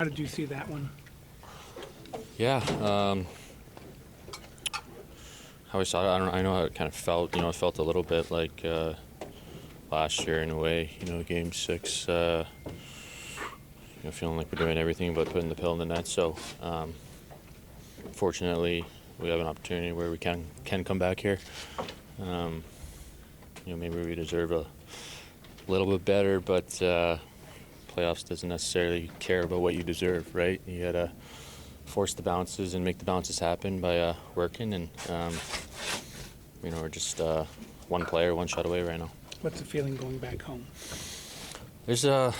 How did you see that one? Yeah, how I saw it, I know how it kind of felt. It felt a little bit like last year in a way. Game 6. Feeling like we're doing everything but putting the pill in the net. So, fortunately, we have an opportunity where we can come back here. Maybe we deserve a little bit better, but playoffs doesn't necessarily care about what you deserve, right? You gotta force the bounces and make the bounces happen by working, and we're just one player, one shot away right now. What's the feeling going back home? There's there's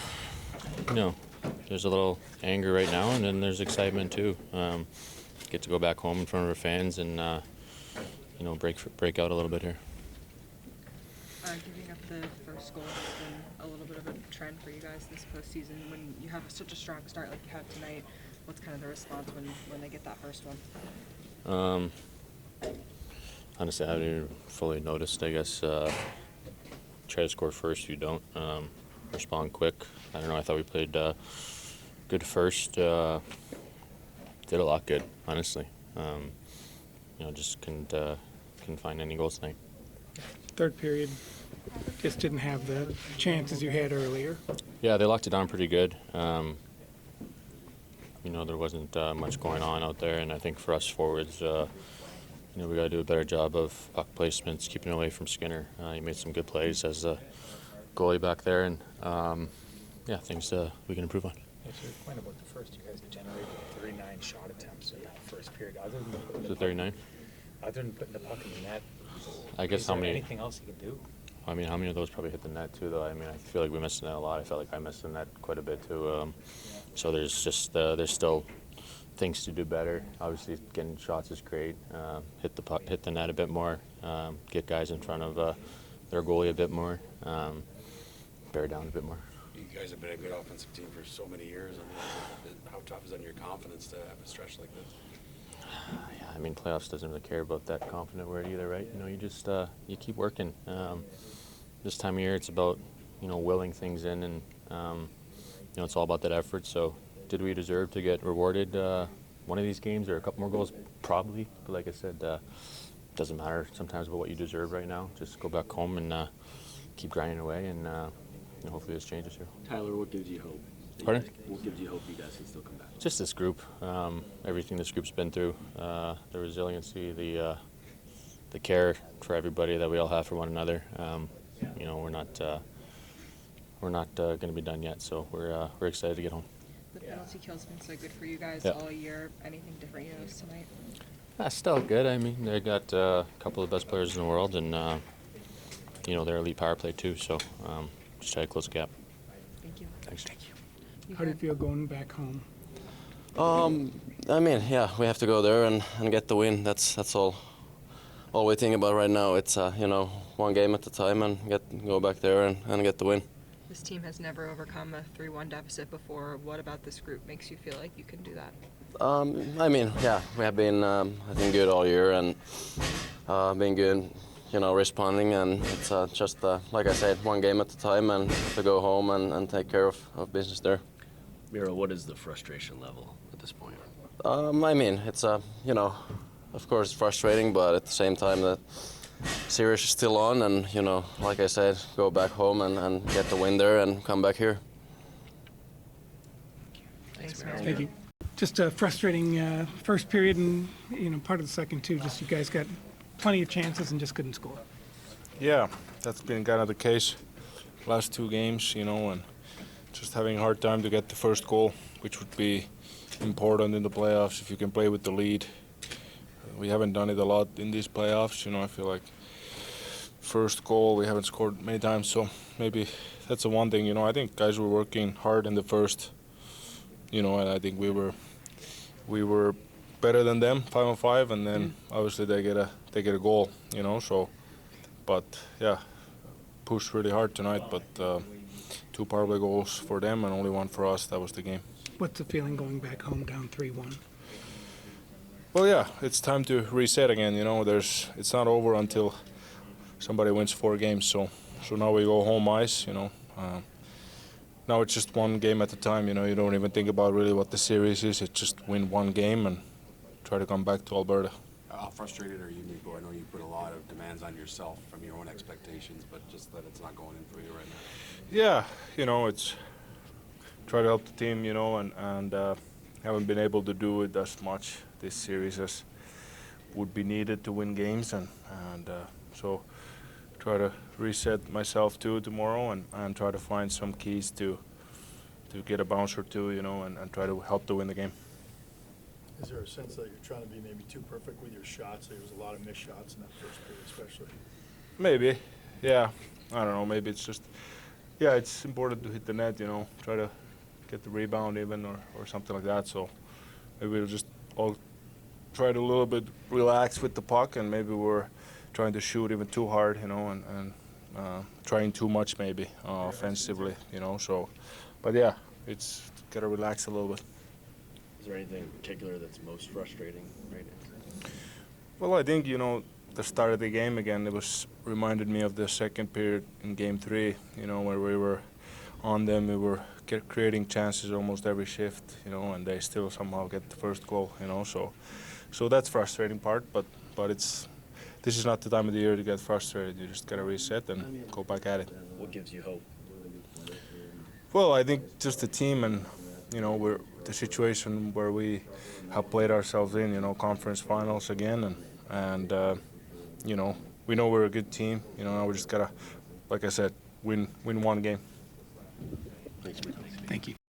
a little anger right now, and then there's excitement too. Get to go back home in front of our fans and break out a little bit here. Giving up the first goal has been a little bit of a trend for you guys this postseason. When you have such a strong start like you have tonight, what's kind of the response when they get that first one? Honestly, I haven't even fully noticed. I guess try to score first, you don't respond quick. I don't know. I thought we played good first. Did a lot good, honestly. Just couldn't find any goals tonight. Third period just didn't have the chances you had earlier. Yeah, they locked it down pretty good. There wasn't much going on out there, and I think for us forwards, we got to do a better job of puck placements, keeping away from Skinner. He made some good plays as a goalie back there, and things we can improve on. To your point about the first, you guys generated 39 shot attempts in that first period. Other than putting Was it 39? Other than putting the puck in the net, I guess how many? Anything else you can do? I mean, how many of those probably hit the net too? Though I feel like we missed the net a lot. I felt like I missed the net quite a bit too. So there's just there's still things to do better. Obviously, getting shots is great. Hit the puck, hit the net a bit more. Get guys in front of their goalie a bit more. Bear down a bit more. You guys have been a good offensive team for so many years. How tough is it on your confidence to have a stretch like this? Yeah, playoffs doesn't really care about that confident word either, right? You just you keep working. This time of year, it's about willing things in, and it's all about that effort. So, did we deserve to get rewarded one of these games or a couple more goals? Probably, but like I said, doesn't matter sometimes about what you deserve right now. Just go back home and keep grinding away, and hopefully this changes here. Tyler, what gives you hope? Pardon? What gives you hope you guys can still come back? Just this group, everything this group's been through, the resiliency, the care for everybody that we all have for one another. We're not going to be done yet, so we're excited to get home. The penalty kill's been so good for you guys all year. Anything different you noticed tonight? Still good. They got a couple of the best players in the world, and they're elite power play too. So just try to close the gap. Thank you. Thanks. Thank you. How do you feel going back home? We have to go there and get the win. That's all we think about right now. It's one game at a time and go back there and get the win. This team has never overcome a 3-1 deficit before. What about this group makes you feel like you can do that? We have been I think good all year and been good, responding, and it's just like I said, one game at a time and to go home and take care of business there. Miro, what is the frustration level at this point? It's of course frustrating, but at the same time the series is still on, and like I said, go back home and get the win there and come back here. Thanks, man. Thank you. Just a frustrating first period and part of the second too. Just you guys got plenty of chances and just couldn't score. Yeah, that's been kind of the case last two games, and just having a hard time to get the first goal, which would be important in the playoffs if you can play with the lead. We haven't done it a lot in these playoffs, I feel like first goal we haven't scored many times, so maybe that's the one thing, I think guys were working hard in the first, and I think we were better than them 5-on-5, and then obviously they get a goal, so, but yeah, pushed really hard tonight, but 2 power play goals for them and only 1 for us. That was the game. What's the feeling going back home down 3-1? Well, yeah, it's time to reset again. It's not over until somebody wins 4 games. So now we go home ice. now it's just one game at a time. You know, you don't even think about really what the series is. It's just win one game and try to come back to Alberta. How frustrated are you, Mikko? I know you put a lot of demands on yourself from your own expectations, but just that it's not going in for you right now. Yeah, you know, it's try to help the team, you know, and haven't been able to do it as much this series as would be needed to win games, and so try to reset myself too tomorrow and try to find some keys to get a bounce or two, you know, and try to help to win the game. Is there a sense that you're trying to be maybe too perfect with your shots? There was a lot of missed shots in that first period, especially. Maybe, yeah. I don't know. Maybe it's just, yeah, it's important to hit the net, you know, try to get the rebound even or something like that. So maybe we'll just all try to a little bit relax with the puck, and maybe we're trying to shoot even too hard, you know, and trying too much maybe offensively, you know. So, but yeah, it's gotta relax a little bit. Is there anything in particular that's most frustrating right now? Well, I think, you know, the start of the game again, it was reminded me of the second period in Game 3, you know, where we were on them, we were creating chances almost every shift, you know, and they still somehow get the first goal, you know, so that's frustrating part, but this is not the time of the year to get frustrated. You just gotta reset and go back at it. What gives you hope? Well, I think just the team and, you know, we're the situation where we have played ourselves in, you know, conference finals again, and you know, we know we're a good team. You know, now we just gotta, like I said, win one game. Thanks, Mikko. Thank you.